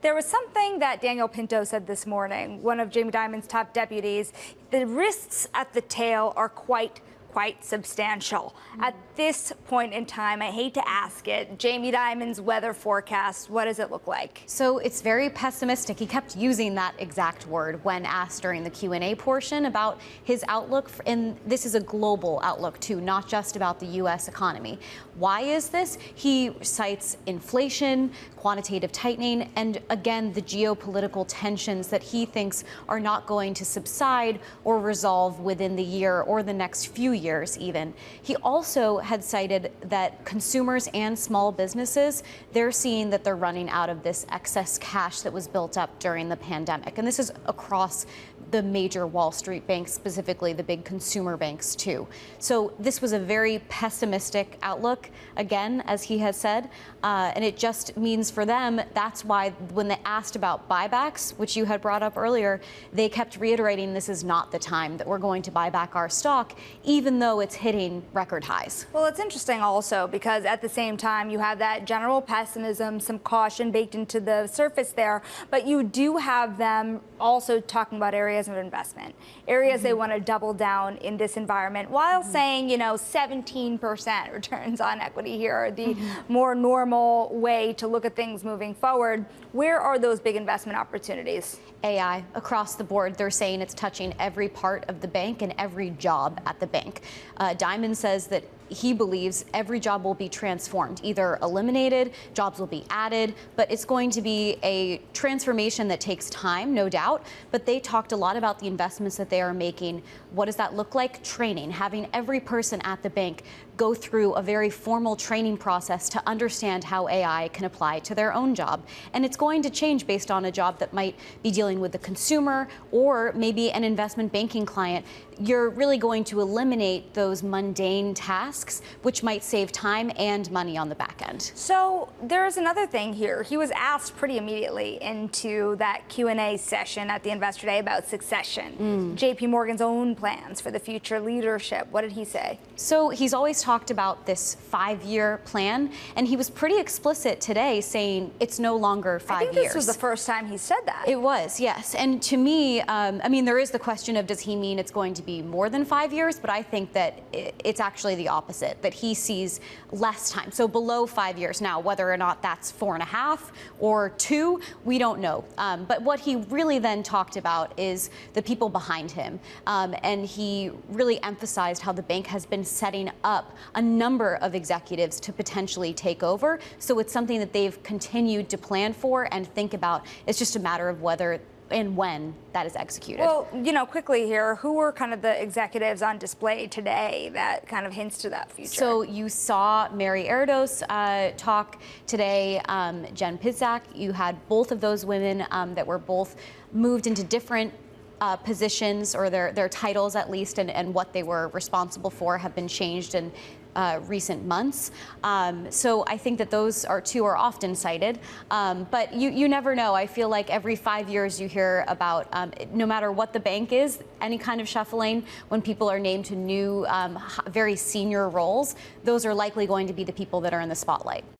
There was something that Daniel Pinto said this morning, one of Jamie Dimon's top deputies. The risks at the tail are quite substantial. At this point in time, I hate to ask it, Jamie Dimon's weather forecast, what does it look like? So it's very pessimistic. He kept using that exact word when asked during the Q&A portion about his outlook. And this is a global outlook, too, not just about the U.S. economy. Why is this? He cites inflation, quantitative tightening, and again, the geopolitical tensions that he thinks are not going to subside or resolve within the year or the next few years even. He also had cited that consumers and small businesses, they're seeing that they're running out of this excess cash that was built up during the pandemic. And this is across the major Wall Street banks, specifically the big consumer banks too. So this was a very pessimistic outlook, again, as he has said, and it just means for them, that's why when they asked about buybacks, which you had brought up earlier, they kept reiterating this is not the time that we're going to buy back our stock, even though it's hitting record highs. Well, it's interesting also because at the same time, you have that general pessimism, some caution baked into the surface there, but you do have them also talking about areas of investment, areas they want to double down in this environment, while saying, 17% returns on equity here are the more normal way to look at things moving forward. Where are those big investment opportunities? AI across the board. They're saying it's touching every part of the bank and every job at the bank. Dimon says that he believes every job will be transformed, either eliminated, jobs will be added, but it's going to be a transformation that takes time, no doubt. But they talked a lot about the investments that they are making. What does that look like? Training, having every person at the bank go through a very formal training process to understand how AI can apply to their own job. And it's going to change based on a job that might be dealing with the consumer or maybe an investment banking client. You're really going to eliminate those mundane tasks, which might save time and money on the back end. So there's another thing here. He was asked pretty immediately into that Q&A session at the Investor Day about succession, JPMorgan's own plans for the future leadership. What did he say? So he's always talked about this 5-year plan, and he was pretty explicit today saying it's no longer 5 years. I think this was the first time he said that. It was, yes. And to me, there is the question of does he mean it's going to be more than 5 years? But I think that it's actually the opposite, that he sees less time. So below 5 years now, whether or not that's 4.5 or 2, we don't know. But what he really then talked about is the people behind him. And he really emphasized how the bank has been setting up a number of executives to potentially take over. So it's something that they've continued to plan for and think about. It's just a matter of whether and when that is executed. Well, quickly here, who were kind of the executives on display today that kind of hints to that future? So you saw Mary Erdos talk today, Jen Piszak. You had both of those women that were both moved into different positions, or their titles at least, and what they were responsible for have been changed in recent months. So I think that those two are often cited, but you never know. I feel like every 5 years you hear about, no matter what the bank is, any kind of shuffling, when people are named to new, very senior roles, those are likely going to be the people that are in the spotlight.